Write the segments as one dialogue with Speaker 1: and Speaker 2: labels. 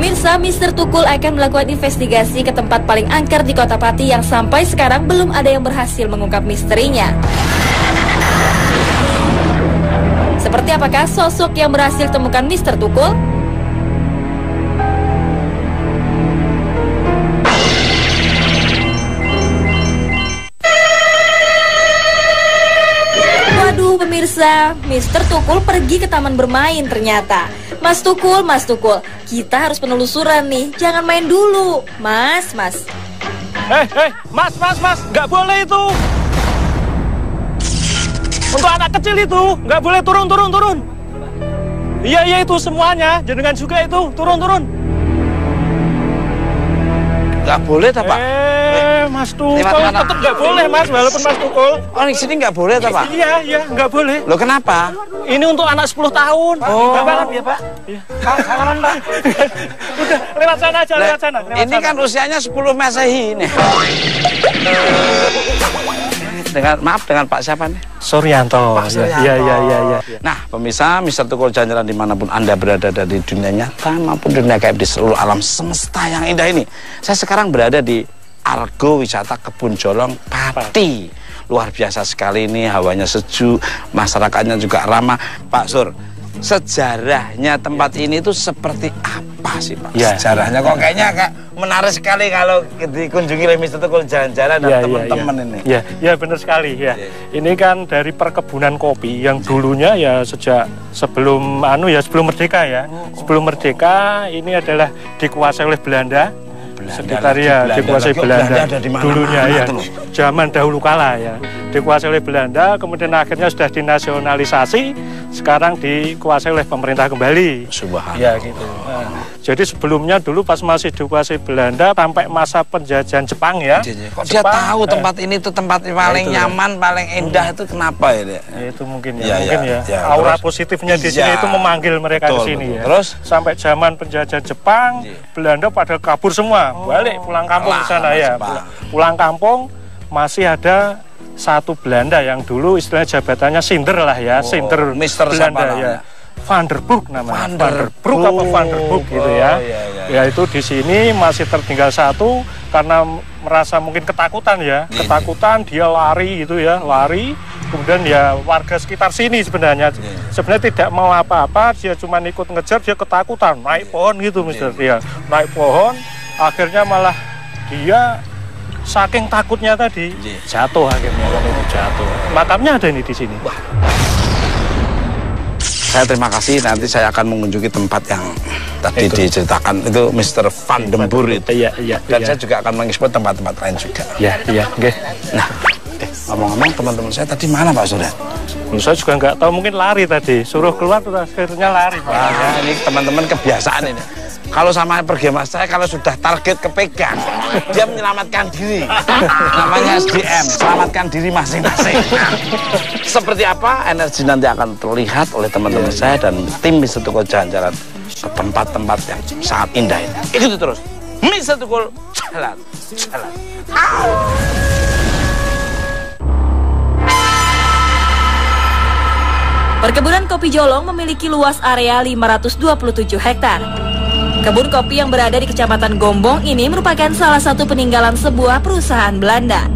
Speaker 1: Pemirsa, Mr. Tukul akan melakukan investigasi ke tempat paling angker di Kota Pati yang sampai sekarang belum ada yang berhasil mengungkap misterinya. Seperti apakah sosok yang berhasil temukan Mr. Tukul? Waduh pemirsa, Mr. Tukul pergi ke taman bermain ternyata. Mas Tukul, kita harus penelusuran nih, jangan main dulu. Mas.
Speaker 2: Mas, nggak boleh itu. Untuk anak kecil itu, nggak boleh turun. Iya itu semuanya, jenengan juga itu, turun.
Speaker 3: Nggak boleh tak Pak?
Speaker 2: Mas Tukul, tetap nggak boleh Mas, walaupun Mas Tukul.
Speaker 3: Oh, di sini nggak boleh tak Pak?
Speaker 2: Iya, nggak boleh.
Speaker 3: Loh kenapa?
Speaker 2: Ini untuk anak 10 tahun.
Speaker 3: Oh.
Speaker 2: Bapak, ya Pak? Iya. Salaman Pak. Udah, lewat sana aja, lewat sana.
Speaker 3: Ini kan usianya 10 Masehi ini. Dengan Pak siapa nih?
Speaker 2: Suryanto.
Speaker 3: Pak Suryanto.
Speaker 2: Iya.
Speaker 3: Nah, pemirsa, Mr. Tukul jalan-jalan dimanapun Anda berada dari dunia nyata maupun dunia gaib di seluruh alam semesta yang indah ini. Saya sekarang berada di Argo Wisata Kebun Jolong Pati. Luar biasa sekali ini, hawanya sejuk, masyarakatnya juga ramah. Pak Sur, sejarahnya tempat ini itu seperti apa sih Pak?
Speaker 2: Ya,
Speaker 3: sejarahnya kok kayaknya menarik sekali kalau dikunjungi oleh Mr. Tukul jalan-jalan dan teman-teman ini.
Speaker 2: Ya benar sekali ya. Ini kan dari perkebunan kopi yang dulunya ya sejak sebelum merdeka ya. Sebelum merdeka ini adalah dikuasai oleh Belanda. Sekitar ya dikuasai Belanda dulunya ya, zaman dahulu kala ya, dikuasai oleh Belanda, kemudian akhirnya sudah dinasionalisasi, sekarang dikuasai oleh pemerintah kembali.
Speaker 3: Subhanallah.
Speaker 2: Ya gitu. Jadi sebelumnya dulu pas masih dikuasai Belanda sampai masa penjajahan Jepang ya.
Speaker 3: Kok dia tahu tempat ini tuh tempat paling nyaman, paling indah itu kenapa ya?
Speaker 2: Itu mungkin ya, aura positifnya di sini itu memanggil mereka ke sini ya.
Speaker 3: Terus
Speaker 2: sampai zaman penjajahan Jepang, Belanda pada kabur semua, balik pulang kampung ke sana ya. Pulang kampung masih ada satu Belanda yang dulu istilahnya jabatannya Sinder lah ya, Sinder Belanda ya. Van der Broek namanya. Van der Broek gitu ya. Ya itu di sini masih tertinggal satu karena merasa mungkin ketakutan ya. Ketakutan dia lari gitu ya, lari. Kemudian ya warga sekitar sini sebenarnya tidak mau apa-apa, dia cuma ikut ngejar, dia ketakutan, naik pohon gitu Mister. Dia naik pohon, akhirnya malah dia saking takutnya tadi jatuh akhirnya kan itu jatuh. Makamnya ada ini di sini.
Speaker 3: Saya terima kasih, nanti saya akan mengunjungi tempat yang tadi diceritakan itu Mr. Van den Boer itu.
Speaker 2: Iya.
Speaker 3: Dan saya juga akan mengeksplor tempat-tempat lain juga.
Speaker 2: Iya.
Speaker 3: Nah, ngomong-ngomong teman-teman saya tadi mana Pak Surya?
Speaker 2: Saya juga nggak tahu, mungkin lari tadi. Suruh keluar terus akhirnya lari.
Speaker 3: Wah, ini teman-teman kebiasaan ini. Kalau sama pergi mas saya, kalau sudah target kepegang, dia menyelamatkan diri. Namanya SDM, selamatkan diri masing-masing. Seperti apa energi nanti akan terlihat oleh teman-teman saya dan tim Mr. Tukul jalan-jalan ke tempat-tempat yang sangat indah ini. Ikuti terus, Mr. Tukul jalan.
Speaker 1: Perkebunan kopi Jolong memiliki luas area 527 hektar. Kebun kopi yang berada di Kecamatan Gombong ini merupakan salah satu peninggalan sebuah perusahaan Belanda.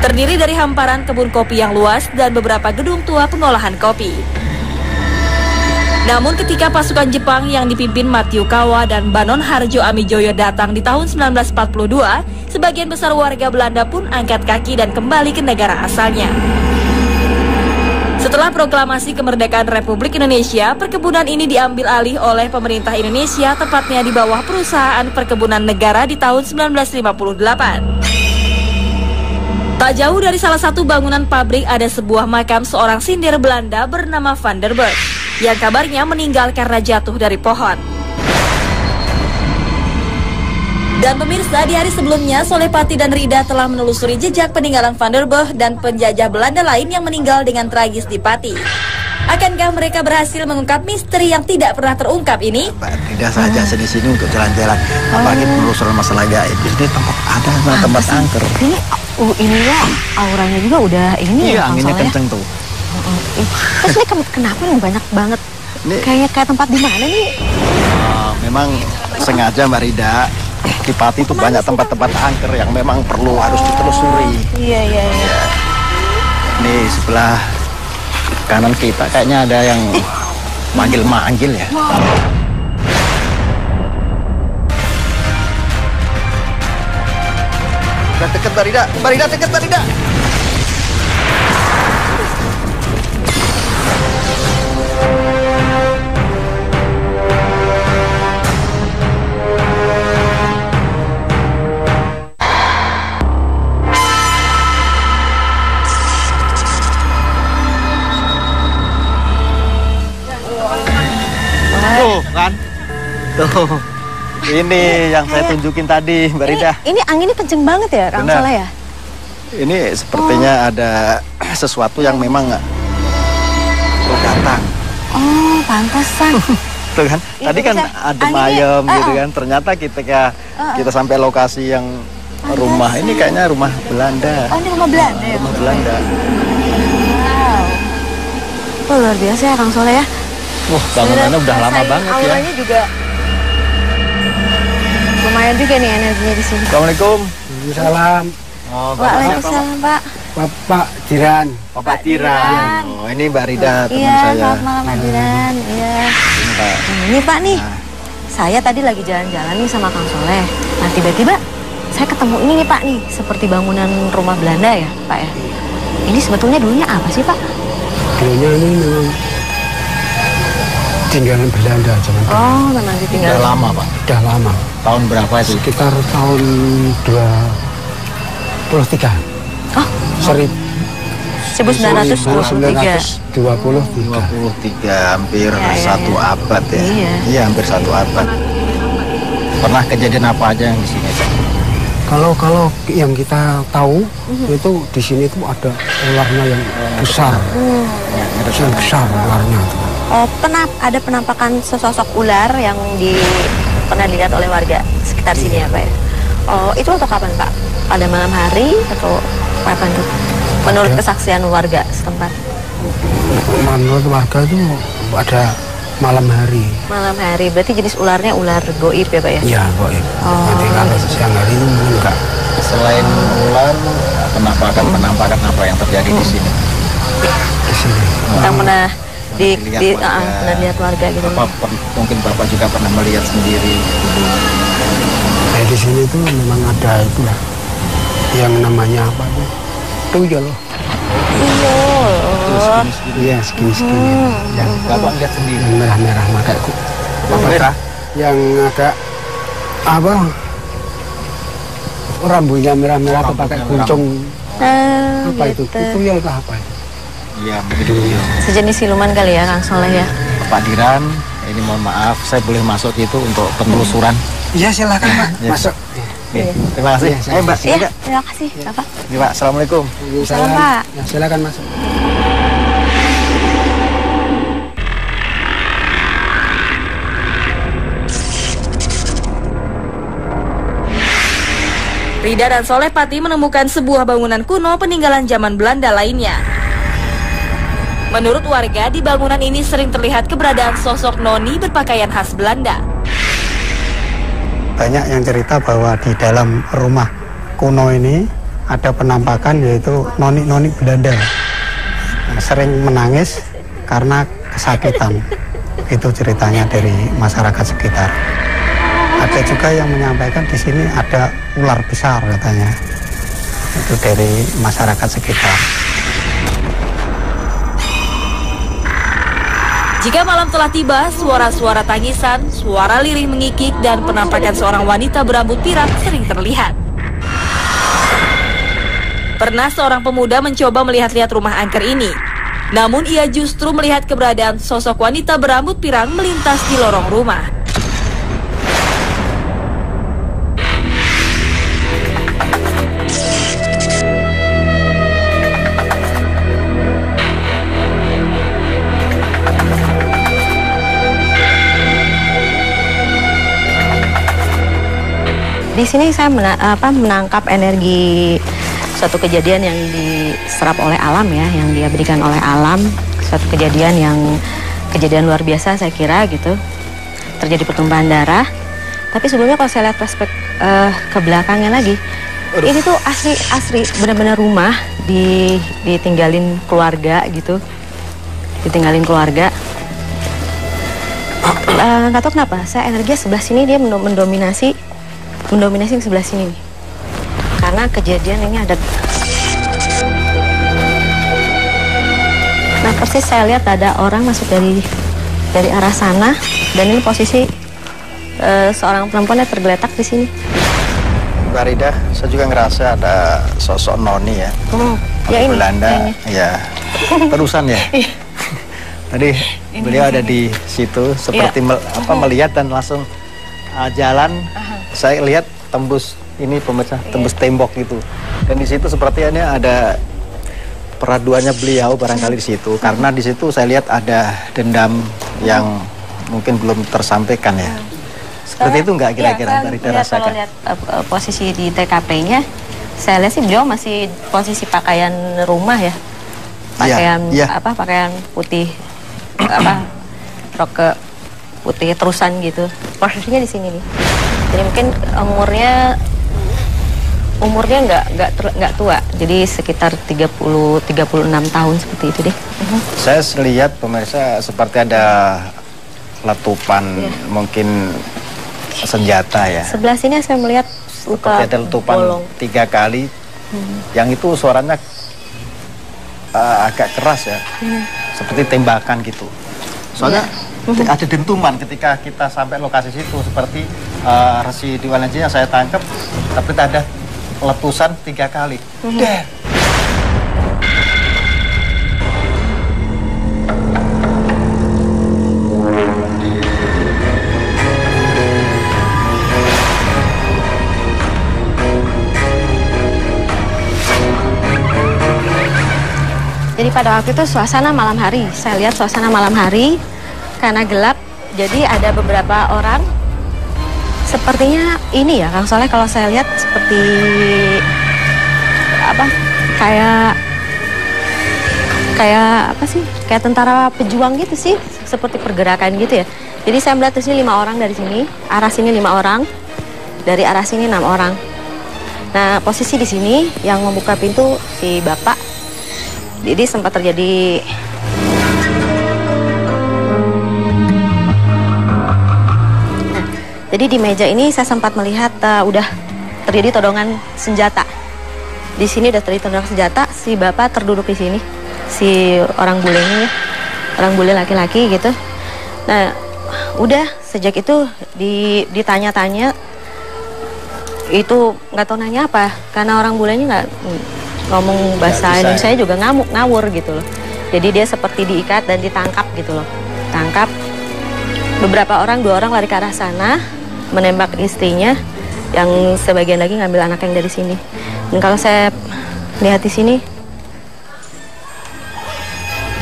Speaker 1: Terdiri dari hamparan kebun kopi yang luas dan beberapa gedung tua pengolahan kopi. Namun ketika pasukan Jepang yang dipimpin Matthew Kawa dan Banon Harjo Amijoyo datang di tahun 1942, sebagian besar warga Belanda pun angkat kaki dan kembali ke negara asalnya. Setelah proklamasi kemerdekaan Republik Indonesia, perkebunan ini diambil alih oleh pemerintah Indonesia, tepatnya di bawah Perusahaan Perkebunan Negara di tahun 1958. Tak jauh dari salah satu bangunan pabrik ada sebuah makam seorang sindir Belanda bernama Van der Boer, yang kabarnya meninggal karena jatuh dari pohon. Dan pemirsa, di hari sebelumnya, Solepati dan Rida telah menelusuri jejak peninggalan Van der Boer dan penjajah Belanda lain yang meninggal dengan tragis di Pati. Akankah mereka berhasil mengungkap misteri yang tidak pernah terungkap ini?
Speaker 4: Rida saja di sini untuk jalan-jalan, apalagi penelusuran masalah gaib. Jadi tempat angker.
Speaker 5: Ini ya, auranya juga udah ini
Speaker 4: ya, anginnya kenceng tuh.
Speaker 5: Terus ini kenapa nih banyak banget? Kayak tempat di mana nih?
Speaker 4: Memang sengaja Mbak Rida, di Pati itu banyak tempat-tempat angker yang memang perlu harus ditelusuri.
Speaker 5: Iya.
Speaker 4: Ini sebelah kanan kita kayaknya ada yang manggil-manggil ya. Udah deket Mbak Rida deket Mbak Rida. Tuh kan, tuh ini yang saya tunjukin tadi Mbak Rida.
Speaker 5: Ini anginnya kenceng banget ya, Kang
Speaker 4: Benar.
Speaker 5: Soleh ya?
Speaker 4: Ini sepertinya ada sesuatu yang memang perlu datang.
Speaker 5: Oh, pantesan.
Speaker 4: Tuh kan,
Speaker 5: Iya,
Speaker 4: tadi kan
Speaker 5: bisa.
Speaker 4: adem
Speaker 5: Anginnya,
Speaker 4: ayem gitu kan. Ternyata kita sampai lokasi yang rumah ini kayaknya rumah Belanda.
Speaker 5: Oh, ini rumah Belanda ya?
Speaker 4: Rumah Belanda.
Speaker 5: Wow. Oh, luar biasa ya, Kang Soleh ya?
Speaker 4: Wah, bangunannya udah lama
Speaker 5: Rasain
Speaker 4: banget ya.
Speaker 5: auranya juga lumayan juga nih energinya di sini.
Speaker 4: Assalamualaikum.
Speaker 6: Salam,
Speaker 4: Oh,
Speaker 5: Waalaikumsalam, Pak.
Speaker 6: Bapak Jiran.
Speaker 4: Bapak Tiran. Oh, ini Mbak Rida teman
Speaker 5: Iya,
Speaker 4: saya.
Speaker 5: selamat malam Pak Diran. Iya.
Speaker 4: Ini, Pak.
Speaker 5: Ini Pak nih, saya tadi lagi jalan-jalan nih sama Kang Soleh. Nah tiba-tiba saya ketemu ini nih Pak nih, seperti bangunan rumah Belanda ya Pak ya. Ini sebetulnya dulunya apa sih Pak?
Speaker 6: Dulunya ini memang tinggalan Belanda zaman dulu.
Speaker 5: Oh memang ditinggal.
Speaker 4: Udah lama, Pak.
Speaker 6: Udah lama,
Speaker 4: Tahun berapa itu?
Speaker 6: sekitar tahun 23.
Speaker 5: Oh 1923.
Speaker 4: 23, hampir
Speaker 5: Ya, ya,
Speaker 4: satu
Speaker 5: ya.
Speaker 4: abad ya.
Speaker 5: Iya.
Speaker 4: Iya, hampir satu abad. Pernah kejadian apa aja yang di sini, Pak?
Speaker 6: Kalau yang kita tahu itu di sini tuh ada ularnya yang besar, yang besar ularnya itu.
Speaker 5: Oh ada penampakan sesosok ular yang pernah dilihat oleh warga sekitar sini ya Pak ya? Oh itu untuk kapan Pak? Pada malam hari atau kapan tuh? Menurut kesaksian warga setempat.
Speaker 6: Menurut warga itu ada malam hari.
Speaker 5: Malam hari, berarti jenis ularnya ular goib ya Pak ya?
Speaker 6: Ya, kok ya.
Speaker 5: Oh.
Speaker 6: Nanti kalau siang hari itu mungkin enggak.
Speaker 4: Selain ular, penampakan apa yang terjadi di sini?
Speaker 6: Di sini.
Speaker 5: Yang pernah
Speaker 4: Dilihat warga.
Speaker 5: pernah lihat warga gitu.
Speaker 4: Mungkin Bapak juga pernah melihat sendiri.
Speaker 6: Di sini tuh memang ada itu lah, yang namanya apa tuh? Tuyul. Iya, segini-segini. Yang
Speaker 4: Bapak lihat sendiri.
Speaker 6: yang merah-merah pakai
Speaker 4: Merah.
Speaker 6: yang ada apa? Rambutnya merah-merah tuh pakai kuncung. Apa itu? Tuyul kah apa itu?
Speaker 4: Iya, begitu.
Speaker 5: Sejenis siluman kali ya Kang Soleh ya?
Speaker 4: Pak Diran, ini mohon maaf, saya boleh masuk itu untuk penelusuran.
Speaker 6: Iya, silakan Pak,
Speaker 4: Ya.
Speaker 6: masuk.
Speaker 4: Oke, terima kasih.
Speaker 6: Iya,
Speaker 4: Mbak,
Speaker 5: Iya,
Speaker 4: silakan.
Speaker 5: terima kasih Bapak.
Speaker 4: Ini Pak, Assalamualaikum.
Speaker 5: Salam, Pak.
Speaker 6: Ya, silakan masuk.
Speaker 1: Rida dan Soleh Pati menemukan sebuah bangunan kuno peninggalan zaman Belanda lainnya. Menurut warga, di bangunan ini sering terlihat keberadaan sosok noni berpakaian khas Belanda.
Speaker 6: Banyak yang cerita bahwa di dalam rumah kuno ini ada penampakan yaitu noni-noni Belanda yang sering menangis karena kesakitan. Itu ceritanya dari masyarakat sekitar. Ada juga yang menyampaikan di sini ada ular besar katanya. Itu dari masyarakat sekitar.
Speaker 1: Jika malam telah tiba, suara-suara tangisan, suara lirih mengikik, dan penampakan seorang wanita berambut pirang sering terlihat. Pernah seorang pemuda mencoba melihat-lihat rumah angker ini. Namun ia justru melihat keberadaan sosok wanita berambut pirang melintas di lorong rumah.
Speaker 5: Di sini saya menangkap energi suatu kejadian yang diserap oleh alam ya, yang dia berikan oleh alam, suatu kejadian luar biasa saya kira gitu. terjadi pertumpahan darah. Tapi sebelumnya kalau saya lihat flashback ke belakangnya lagi, ini tuh asli benar-benar rumah ditinggalin keluarga gitu, ditinggalin keluarga. Nggak tahu kenapa, saya energinya sebelah sini dia mendominasi yang sebelah sini nih. Karena kejadian ini ada. Nah persis saya lihat ada orang masuk dari arah sana dan ini posisi seorang perempuan yang tergeletak di sini.
Speaker 4: Mbak Rida, saya juga ngerasa ada sosok noni ya.
Speaker 5: Ya ini.
Speaker 4: Belanda, ya. Terusan ya. Tadi beliau ada di situ seperti melihat dan langsung jalan. Saya lihat tembus ini pemirsa, tembus tembok gitu. Dan di situ sepertinya ada peraduannya beliau barangkali di situ. Karena di situ saya lihat ada dendam yang mungkin belum tersampaikan ya. Seperti itu nggak kira-kira Mbak Rida rasakan?
Speaker 5: Kalau lihat posisi di TKP-nya, saya lihat sih beliau masih posisi pakaian rumah ya. Pakaian putih rok putih terusan gitu. Posisinya di sini nih. Jadi mungkin umurnya nggak tua. Jadi sekitar 36 tahun seperti itu deh.
Speaker 4: Saya lihat pemirsa seperti ada letupan mungkin senjata ya.
Speaker 5: Sebelah sini saya melihat
Speaker 4: seperti ada letupan bolong 3 kali. Yang itu suaranya agak keras ya. Seperti tembakan gitu. Soalnya ada dentuman ketika kita sampai lokasi situ seperti resi di Walenji yang saya tangkap, tapi ada letusan 3 kali.
Speaker 5: Jadi pada waktu itu suasana malam hari, saya lihat suasana malam hari karena gelap, jadi ada beberapa orang sepertinya ini ya Kang Soleh, kalau saya lihat seperti kayak tentara pejuang gitu sih, seperti pergerakan gitu ya. Jadi saya melihat di sini 5 orang dari sini, arah sini 5 orang, dari arah sini 6 orang. Nah posisi di sini yang membuka pintu si bapak. Jadi sempat terjadi jadi di meja ini saya sempat melihat udah terjadi todongan senjata. Di sini udah terjadi todongan senjata, si bapak terduduk di sini, si orang bulenya ya, orang bule laki-laki gitu. Nah, udah sejak itu ditanya-tanya, itu nggak tahu nanya apa, karena orang bulenya nggak ngomong bahasa Indonesia juga ngawur gitu loh. Jadi dia seperti diikat dan ditangkap gitu loh. Tangkap. Beberapa orang, 2 orang lari ke arah sana, menembak istrinya, yang sebagian lagi ngambil anak yang dari sini. Dan kalau saya lihat di sini,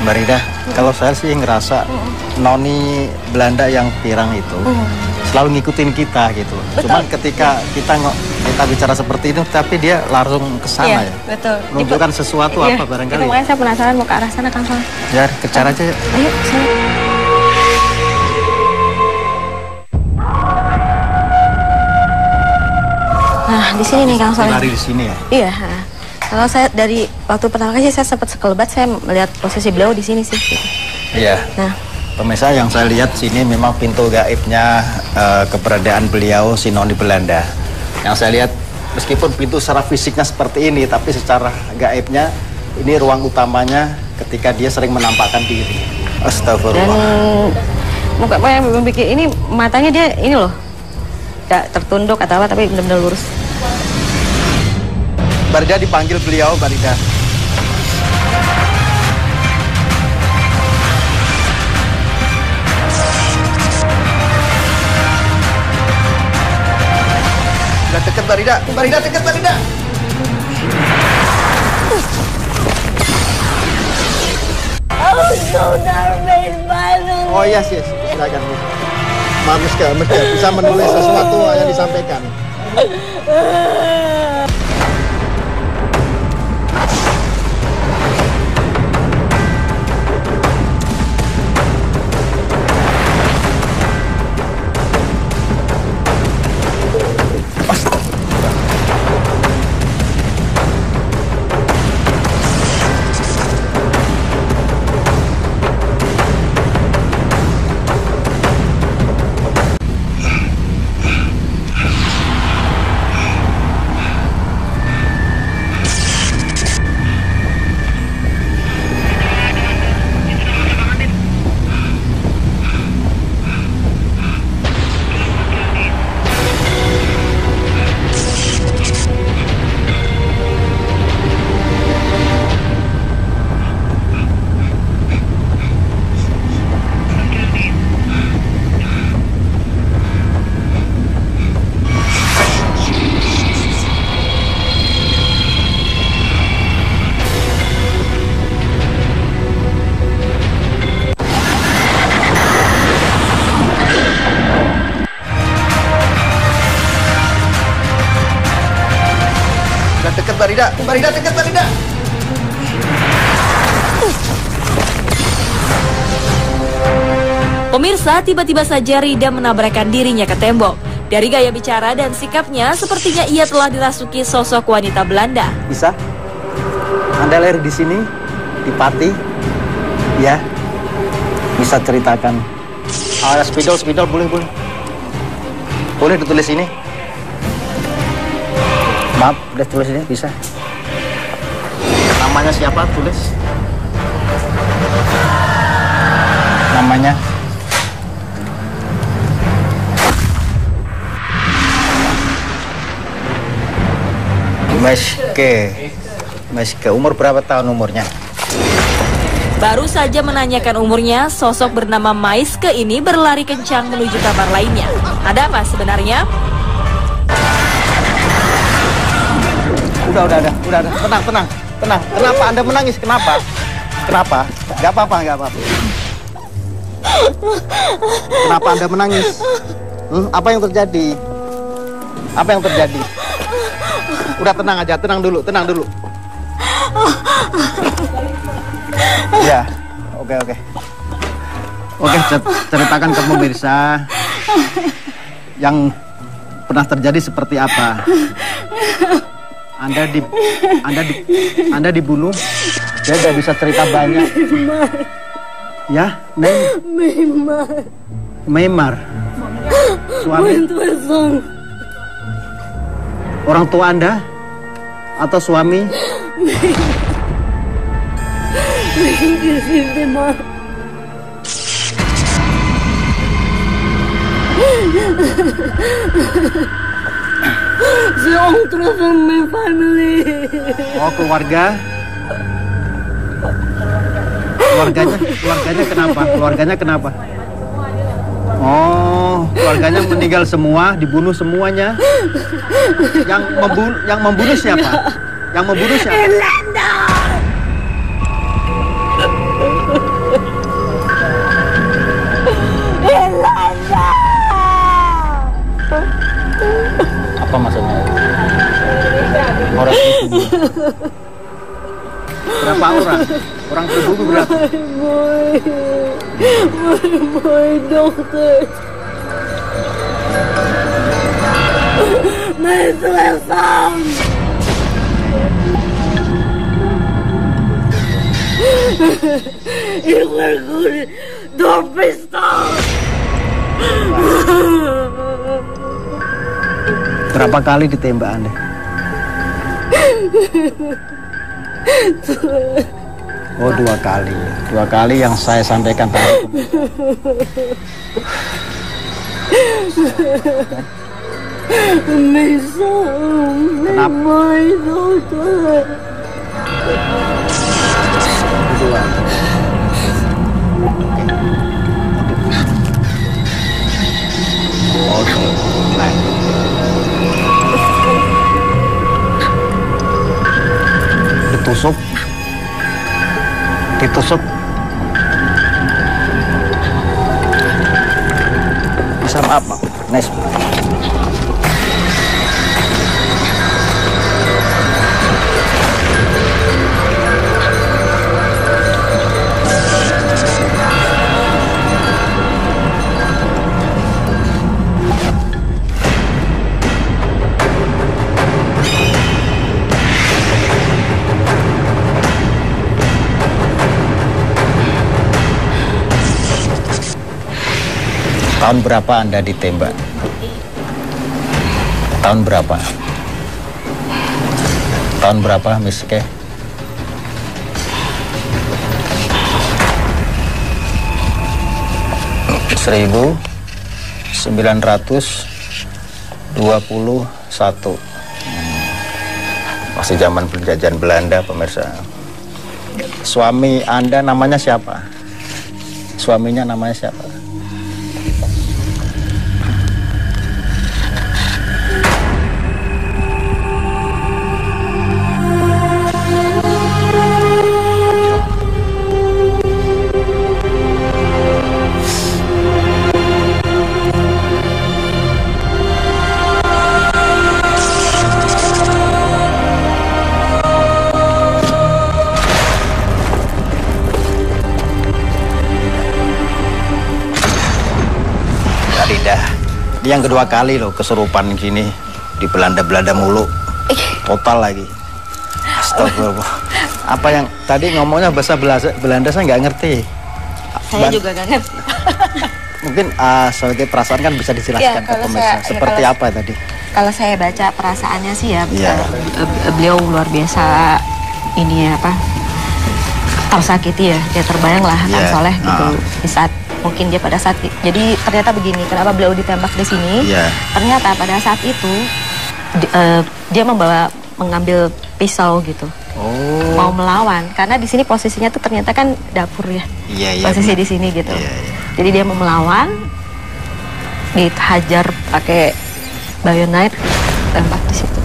Speaker 4: Mbak Rida, kalau saya sih ngerasa noni Belanda yang pirang itu selalu ngikutin kita gitu.
Speaker 5: Betul.
Speaker 4: Cuman ketika kita bicara seperti itu, tapi dia langsung ke sana ya.
Speaker 5: Betul.
Speaker 4: Menunjukkan sesuatu apa barangkali.
Speaker 5: Itu makanya saya penasaran mau ke arah sana Kang Soleh.
Speaker 4: Ya, kejar aja.
Speaker 5: Ayo, sana. Nah, di sini nih Kang Soleh.
Speaker 4: Lari di sini ya?
Speaker 5: Iya. Kalau saya dari waktu pertama kali saya sempat sekelebat, saya melihat posisi beliau di sini sih. Gitu.
Speaker 4: Iya.
Speaker 5: Nah,
Speaker 4: pemirsa yang saya lihat sini memang pintu gaibnya keberadaan beliau si noni Belanda. Yang saya lihat meskipun pintu secara fisiknya seperti ini, tapi secara gaibnya ini ruang utamanya ketika dia sering menampakkan diri. Astagfirullah.
Speaker 5: Dan muka yang bikin ini matanya dia ini loh, gak tertunduk atau apa, tapi benar-benar lurus.
Speaker 4: Barida dipanggil beliau, Barida. Udah deket Barida, Barida deket Barida. Oh yes, silakan. Manusia bisa menulis sesuatu yang disampaikan. Rida, dekat Mbak Rida.
Speaker 1: Pemirsa, tiba-tiba saja Rida menabrakkan dirinya ke tembok. Dari gaya bicara dan sikapnya, sepertinya ia telah dirasuki sosok wanita Belanda.
Speaker 4: Bisa? Anda lahir di sini, di Pati, ya? Bisa ceritakan. Ada spidol, boleh. Boleh ditulis ini? Maaf, udah tulis ini, bisa? Namanya siapa? Tulis. Namanya? Meske, umur berapa tahun umurnya?
Speaker 1: Baru saja menanyakan umurnya, sosok bernama Maiske ini berlari kencang menuju kamar lainnya. Ada apa sebenarnya?
Speaker 4: Udah. Tenang. Kenapa Anda menangis? Kenapa? Gak apa-apa. Kenapa Anda menangis? Apa yang terjadi? Udah tenang aja, tenang dulu. Ya, oke. Oke, ceritakan ke pemirsa yang pernah terjadi seperti apa. Anda dibunuh, dia tidak bisa cerita banyak. Ya, Memar. Suami. Orang tua Anda atau suami? Oh, keluarga? Keluarganya kenapa? Oh, keluarganya meninggal semua, dibunuh semuanya. Yang membunuh siapa? Apa maksudnya? Orang itu berapa orang? Orang terbunuh berapa?
Speaker 7: Mooi dochter. Mijn telefoon. Ik word goed door pistool.
Speaker 4: Berapa kali ditembak Anda? Oh, 2 kali. 2 kali yang saya sampaikan tadi. Kenapa? Ditusuk. Bisa maaf, Pak. Nice. Tahun berapa Anda ditembak? Tahun berapa? Tahun berapa, Miske? Seribu 1921. Masih zaman penjajahan Belanda, pemirsa. Suami Anda namanya siapa? Suaminya namanya siapa? Ini yang kedua kali loh kesurupan gini di Belanda mulu. Total lagi. Astagfirullah. Apa yang tadi ngomongnya bahasa Belanda saya nggak ngerti.
Speaker 5: Saya juga nggak ngerti.
Speaker 4: Mungkin sebagai perasaan kan bisa dijelaskan ke pemirsa. Seperti apa tadi?
Speaker 5: Kalau saya baca perasaannya sih ya, beliau luar biasa ini ya, apa, tersakiti ya. Dia terbayang lah Kang Soleh gitu di saat mungkin dia pada saat jadi ternyata begini, kenapa beliau ditembak di sini? Ternyata pada saat itu dia mengambil pisau gitu. Mau melawan karena di sini posisinya tuh ternyata kan dapur ya. Posisi di sini gitu. Jadi dia mau melawan, dihajar pakai bayonet, tembak di situ.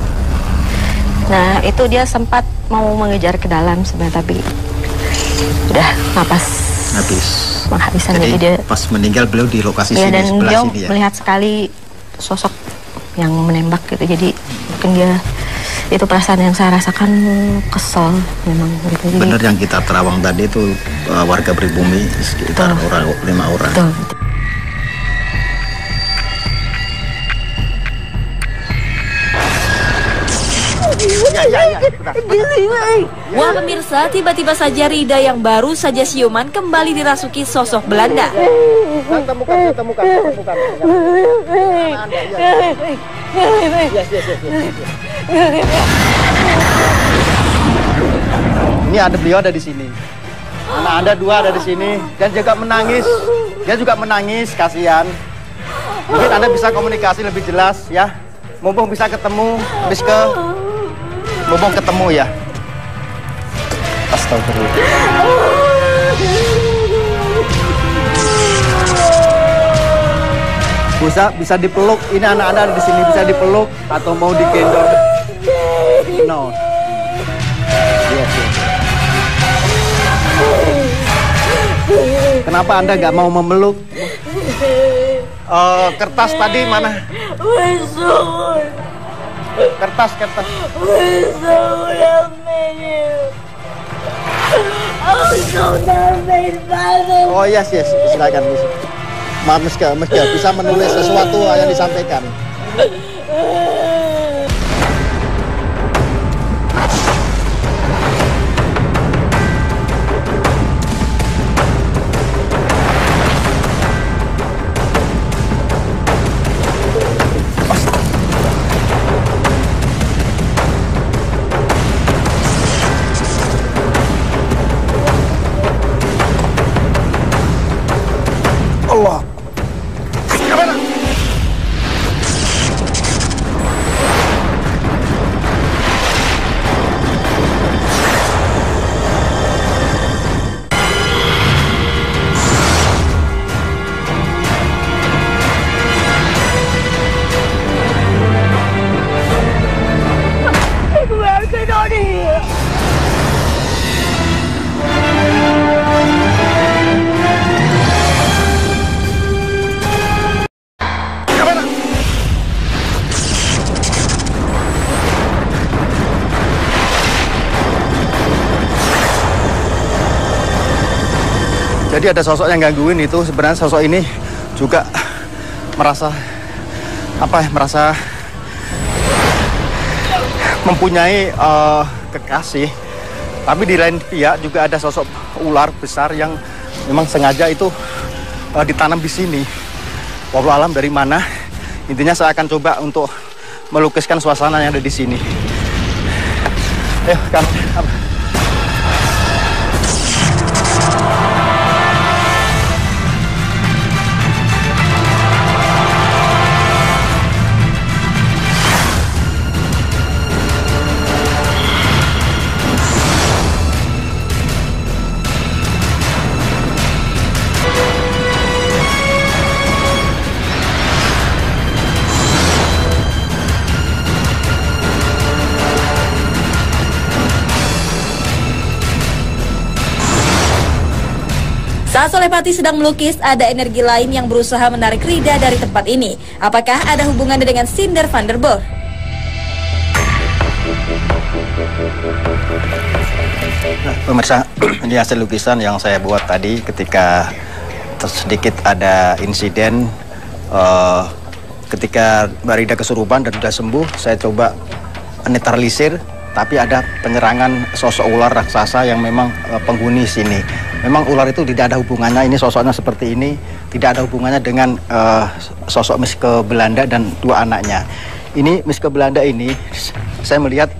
Speaker 5: Nah, itu dia sempat mau mengejar ke dalam sebenarnya tapi udah habis menghabiskan. Jadi dia
Speaker 4: pas meninggal beliau di lokasi sini
Speaker 5: dan
Speaker 4: sebelah
Speaker 5: beliau
Speaker 4: sini ya.
Speaker 5: Melihat sekali sosok yang menembak gitu. Jadi mungkin dia itu perasaan yang saya rasakan, kesel memang gitu. Jadi,
Speaker 4: benar yang kita terawang tadi itu warga pribumi sekitar 5 orang.
Speaker 5: Betul.
Speaker 1: Wah pemirsa, tiba-tiba saja Rida yang baru saja siuman kembali dirasuki sosok Belanda.
Speaker 4: Temukan. Ini ada beliau ada di sini. Anak Anda 2 ada di sini dan juga menangis. Dia juga menangis, kasihan. Mungkin Anda bisa komunikasi lebih jelas ya. Mumpung bisa ketemu, mumpung ketemu ya. Astagfirullah. Bisa dipeluk. Ini anak Anda di sini bisa dipeluk atau mau digendong. No. Yes. Kenapa Anda nggak mau memeluk? Kertas tadi mana? Kertas. Oh yes, silakan. Maaf Mas bisa menulis sesuatu yang disampaikan. Allah. Jadi ada sosok yang gangguin itu, sebenarnya sosok ini juga merasa mempunyai kekasih. Tapi di lain pihak juga ada sosok ular besar yang memang sengaja itu ditanam di sini. Wallahu alam dari mana. Intinya saya akan coba untuk melukiskan suasana yang ada di sini. Kan.
Speaker 1: Saat Solepati sedang melukis, ada energi lain yang berusaha menarik Rida dari tempat ini. Apakah ada hubungannya dengan Cinder van der Boer?
Speaker 4: Nah, pemirsa, ini hasil lukisan yang saya buat tadi ketika sedikit ada insiden ketika Mbak Rida kesurupan dan sudah sembuh, saya coba netralisir, tapi ada penyerangan sosok ular raksasa yang memang penghuni sini. Memang ular itu tidak ada hubungannya, ini sosoknya seperti ini, tidak ada hubungannya dengan sosok Miske Belanda dan 2 anaknya. Ini Miske Belanda ini, saya melihat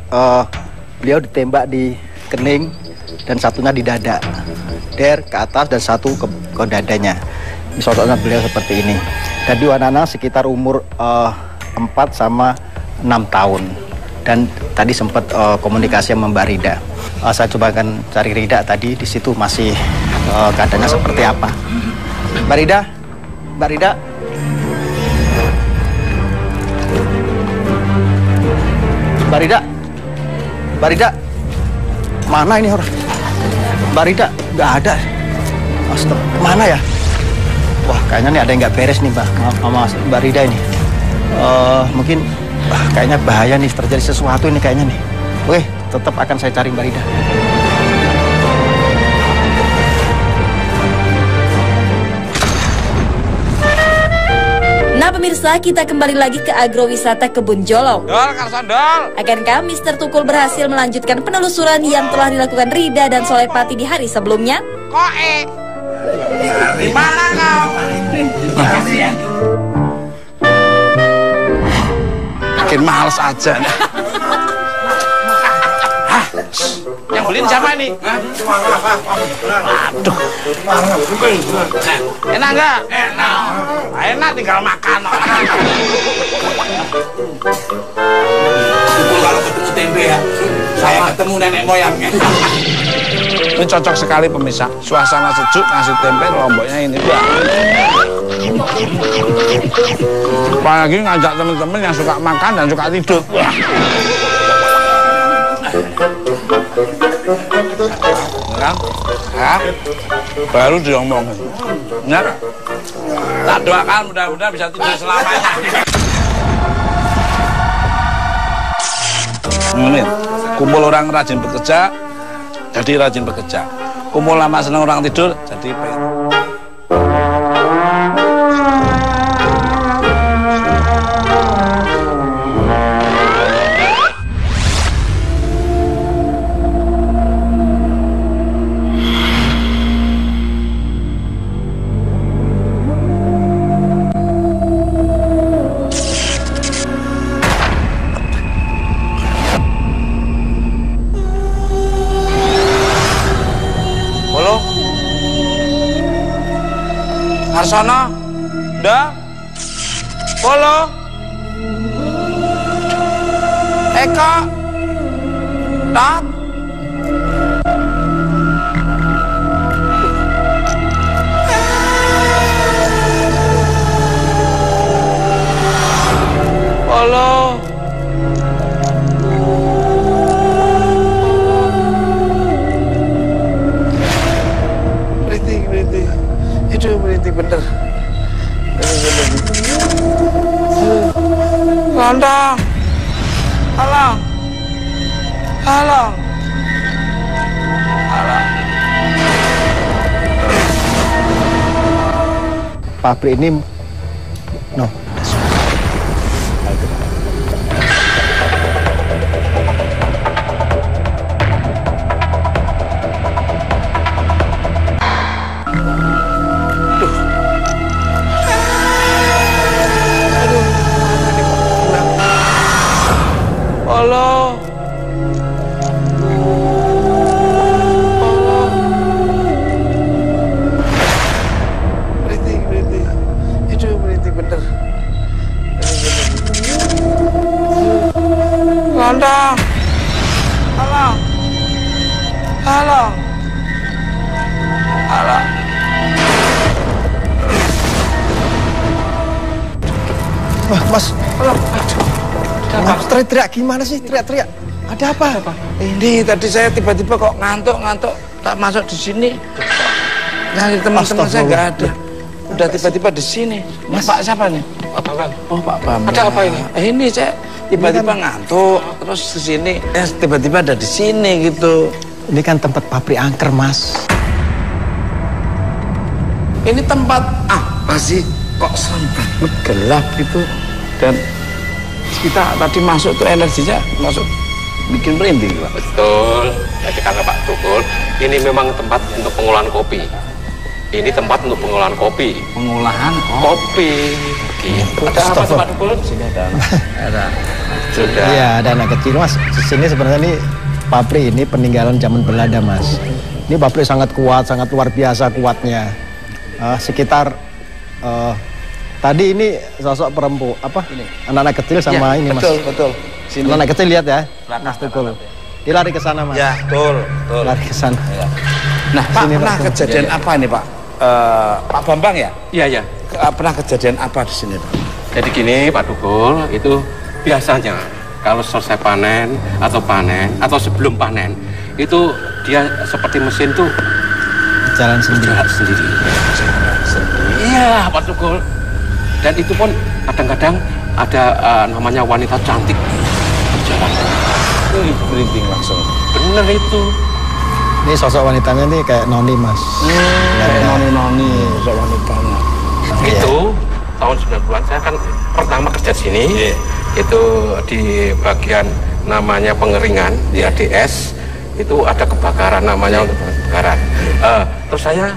Speaker 4: beliau ditembak di kening dan satunya di dada, der ke atas dan satu ke dadanya. Ini sosoknya beliau seperti ini. Dan 2 anak-anak sekitar umur 4 sama 6 tahun. Dan tadi sempat komunikasi sama Mbak Rida. Saya coba akan cari Rida tadi, di situ masih keadaannya seperti apa. Mbak Rida, Mbak Rida. Mbak Rida, Mbak Rida, mana ini orang? Mbak Rida, nggak ada. Astaga, mana ya? Wah, kayaknya nih ada yang nggak beres nih, Mbak, sama Mbak Rida ini. Mungkin kayaknya bahaya nih, terjadi sesuatu ini kayaknya nih. Oke, tetap akan saya cari Mbak Rida.
Speaker 1: Nah pemirsa, kita kembali lagi ke agrowisata Kebun Jolong.
Speaker 3: Dol, Karsondol.
Speaker 1: Akankah Mr. Tukul berhasil melanjutkan penelusuran yang telah dilakukan Rida dan Solepati di hari sebelumnya?
Speaker 3: Di mana kau? Makin males aja. Yang beliin siapa nih? Aduh. Enak nggak? Enak. Enak tinggal makan.
Speaker 8: Kalau ketemu tempe ya, saya ketemu nenek moyangnya.
Speaker 3: Ini cocok sekali pemirsa. Suasana sejuk, nasi tempe, lomboknya ini. Apalagi ngajak teman-teman yang suka makan dan suka tidur. Kan? Ya, baru diomongin. Ya, tak doakan mudah-mudahan bisa tidur selamanya. Ini kumpul orang rajin bekerja, jadi rajin bekerja. Kumpul lama senang orang tidur, jadi pengen. Arsono, Da, Polo, Eka, Tat, Polo. Berhenti. Itu berhenti bener. Landang. Halang.
Speaker 4: Pabrik ini, no.
Speaker 3: Berhenti. Itu berhenti bener. Landang. Halang.
Speaker 4: Wah, Mas. Teriak-teriak gimana sih? Teriak-teriak. Ada apa?
Speaker 3: Ini tadi saya tiba-tiba kok ngantuk, tak masuk di sini. Nyari teman-teman saya nggak ada. Udah tiba-tiba di sini. Mas, Pak siapa nih?
Speaker 8: Pak Bambang.
Speaker 3: Oh, Pak Bambang.
Speaker 8: Ada apa ini?
Speaker 3: Ini saya tiba-tiba ngantuk, terus di sini. Tiba-tiba ada di sini gitu.
Speaker 4: Ini kan tempat pabrik angker, Mas.
Speaker 3: Ini tempat apa sih? Kok serem banget, gelap gitu. Dan kita tadi masuk tuh energinya masuk bikin merinding, Pak.
Speaker 9: Betul. Jadi karena Pak Tukul, ini memang tempat untuk pengolahan kopi. Ini tempat untuk pengolahan kopi.
Speaker 3: Pengolahan
Speaker 9: kopi. Gitu. Ada apa tuh Pak Tukul?
Speaker 3: Sini ada.
Speaker 9: Sudah.
Speaker 4: Iya, ada anak kecil Mas. Sini sebenarnya ini pabrik ini peninggalan zaman Belanda Mas. Ini pabrik sangat kuat, sangat luar biasa kuatnya. Sekitar tadi ini sosok perempuan apa? Anak-anak kecil sama
Speaker 3: ya,
Speaker 4: ini Mas.
Speaker 3: Betul.
Speaker 4: Anak kecil lihat ya. Mas Tukul. Dia lari ke sana Mas.
Speaker 3: Ya, betul.
Speaker 4: Lari ke sana.
Speaker 3: Ya. Nah, Pak, pernah kejadian apa ini, Pak? Pak Bambang ya?
Speaker 9: Iya.
Speaker 3: Pernah kejadian apa di sini, Pak?
Speaker 9: Jadi gini, Pak Tukul, itu biasanya kalau selesai panen atau sebelum panen, itu dia seperti mesin tuh
Speaker 4: jalan sendiri.
Speaker 9: Iya, Pak Tukul. Dan itu pun kadang-kadang ada namanya wanita cantik berjalan.
Speaker 3: Merinding langsung.
Speaker 9: Bener itu.
Speaker 4: Ini sosok wanitanya nih kayak noni Mas.
Speaker 3: Kayak noni sosok wanitanya.
Speaker 9: Itu tahun 90-an saya kan pertama kerja di sini. Itu di bagian namanya pengeringan di ADS itu ada kebakaran namanya untuk kebakaran. Terus saya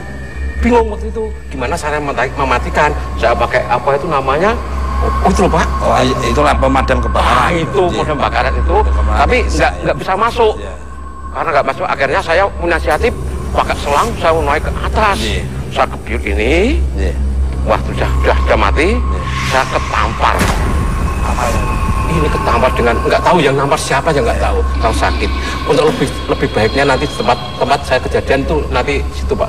Speaker 9: bingung waktu itu gimana cara mematikan. Saya pakai apa itu namanya? Oh itu loh Pak.
Speaker 3: Oh itulah pemadam kebakaran.
Speaker 9: Itu pemadam kebakaran itu. Tapi nggak bisa masuk. Karena nggak masuk, akhirnya saya inisiatif pakai selang, saya mau naik ke atas. Saya kebiur ini, wah sudah mati. Saya ketampar. Ini ketampar dengan nggak tahu yang nampar siapa aja nggak tahu sakit. Untuk lebih baiknya nanti tempat saya kejadian tuh nanti situ Pak.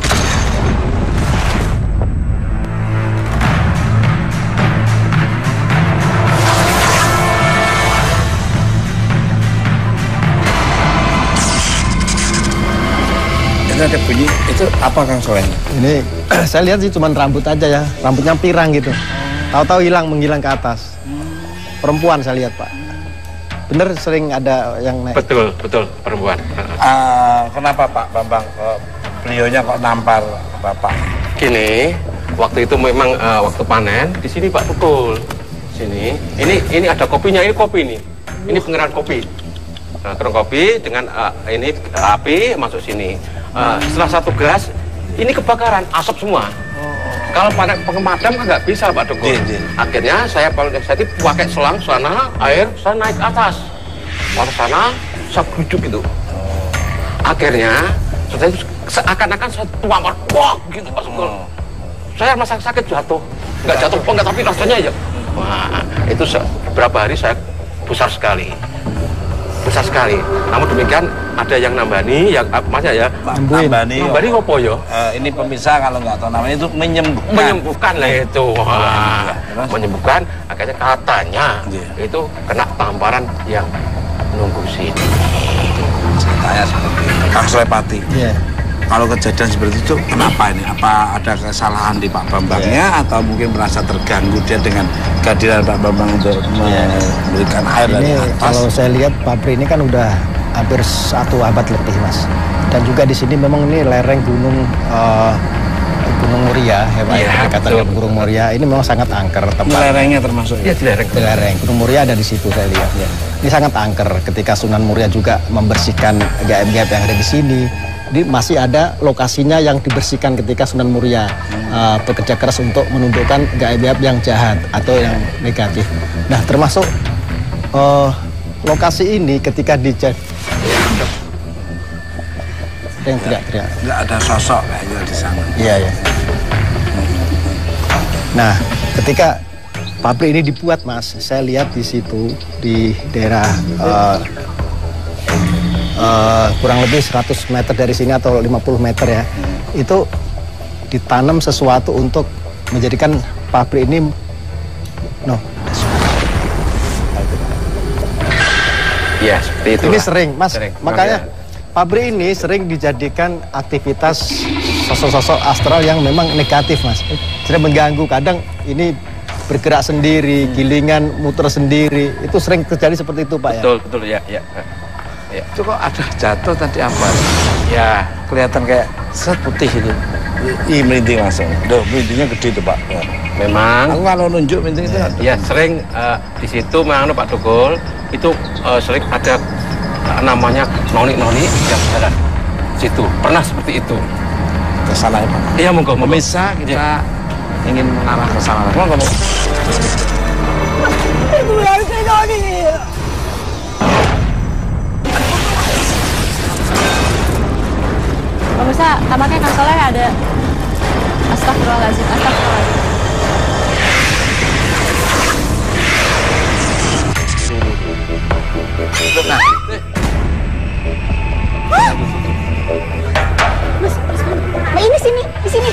Speaker 3: Ada bunyi, itu apa Kang Soleh?
Speaker 4: Ini saya lihat sih cuma rambut aja ya, rambutnya pirang gitu. Tahu-tahu menghilang ke atas. Perempuan saya lihat Pak. Bener sering ada yang naik.
Speaker 9: Betul perempuan.
Speaker 3: Kenapa Pak Bambang beliaunya kok nampar Bapak?
Speaker 9: Gini, waktu itu memang waktu panen di sini Pak Tukul. Sini, ini ada kopinya, ini kopi ini. Ini pengerahan kopi. Nah, kerang kopi dengan ini api masuk sini. Setelah satu gas, ini kebakaran, asap semua. Kalau pemadam kan nggak bisa Pak Tukul. Akhirnya saya pakai selang sana, air, saya naik ke atas. Ke sana, saya geruduk itu. Akhirnya, seakan-akan saya tuamar, wah gitu Pak Tukul. Saya masa sakit jatuh, nggak jatuh, tapi rasanya ya. Wah, itu beberapa hari saya besar sekali. Namun demikian ada yang nambani, yang apa ya? Nambani apa ya?
Speaker 3: Ini pemirsa kalau nggak tahu namanya itu
Speaker 9: menyembuhkan lah itu. Menyembuhkan. Akhirnya katanya itu kena tamparan yang nunggu sini.
Speaker 3: Ceritanya seperti itu. Kang Solepati. Kalau kejadian seperti itu kenapa ini? Apa ada kesalahan di Pak Bambangnya atau mungkin merasa terganggu dia dengan kehadiran Pak Bambang untuk memberikan air dari atas?
Speaker 4: Kalau saya lihat pabrik ini kan udah hampir 1 abad lebih Mas. Dan juga di sini memang ini lereng Gunung Muria ya Pak. Katakan Gunung Muria ini memang sangat angker tempat.
Speaker 3: Lerengnya termasuk ya?
Speaker 4: Di lereng Gunung Muria ada di situ saya lihat. Ini sangat angker ketika Sunan Muria juga membersihkan gaib-gaib yang ada di sini. Jadi masih ada lokasinya yang dibersihkan ketika Sunan Muria bekerja keras untuk menundukkan gaib-gaib yang jahat atau yang negatif. Nah termasuk lokasi ini ketika dicek yang teriak-teriak.
Speaker 3: Nggak ada sosok kayaknya di sana.
Speaker 4: Iya. Nah ketika pabrik ini dibuat Mas, saya lihat di situ di daerah kurang lebih 100 meter dari sini atau 50 meter ya, itu ditanam sesuatu untuk menjadikan pabrik ini
Speaker 9: ya seperti itu.
Speaker 4: Ini sering Mas, makanya pabrik ini sering dijadikan aktivitas sosok-sosok astral yang memang negatif Mas. Sering mengganggu, kadang ini bergerak sendiri, gilingan muter sendiri, itu sering terjadi seperti itu Pak.
Speaker 9: Betul ya.
Speaker 3: Itu kok ada jatuh tadi apa?
Speaker 9: Ya
Speaker 3: kelihatan kayak set putih ini. Ih merinding langsung. Merindingnya gede tuh Pak.
Speaker 9: Memang.
Speaker 3: Aku kalau nunjuk pintu itu.
Speaker 9: Ya sering di situ memang Pak Tukul itu sering ada namanya noni-noni yang jalan situ. Pernah seperti itu.
Speaker 3: Ke sana ya Pak.
Speaker 9: Iya monggo.
Speaker 3: Pemirsa kita ingin mengarah ke sana. Monggo.
Speaker 7: Ibu yang noni.
Speaker 5: Pemirsa, tampaknya Kang Soleh ada. Astagfirullahaladzim, astagfirullahaladzim.
Speaker 3: Nah,
Speaker 5: Mas, ini sini, di sini.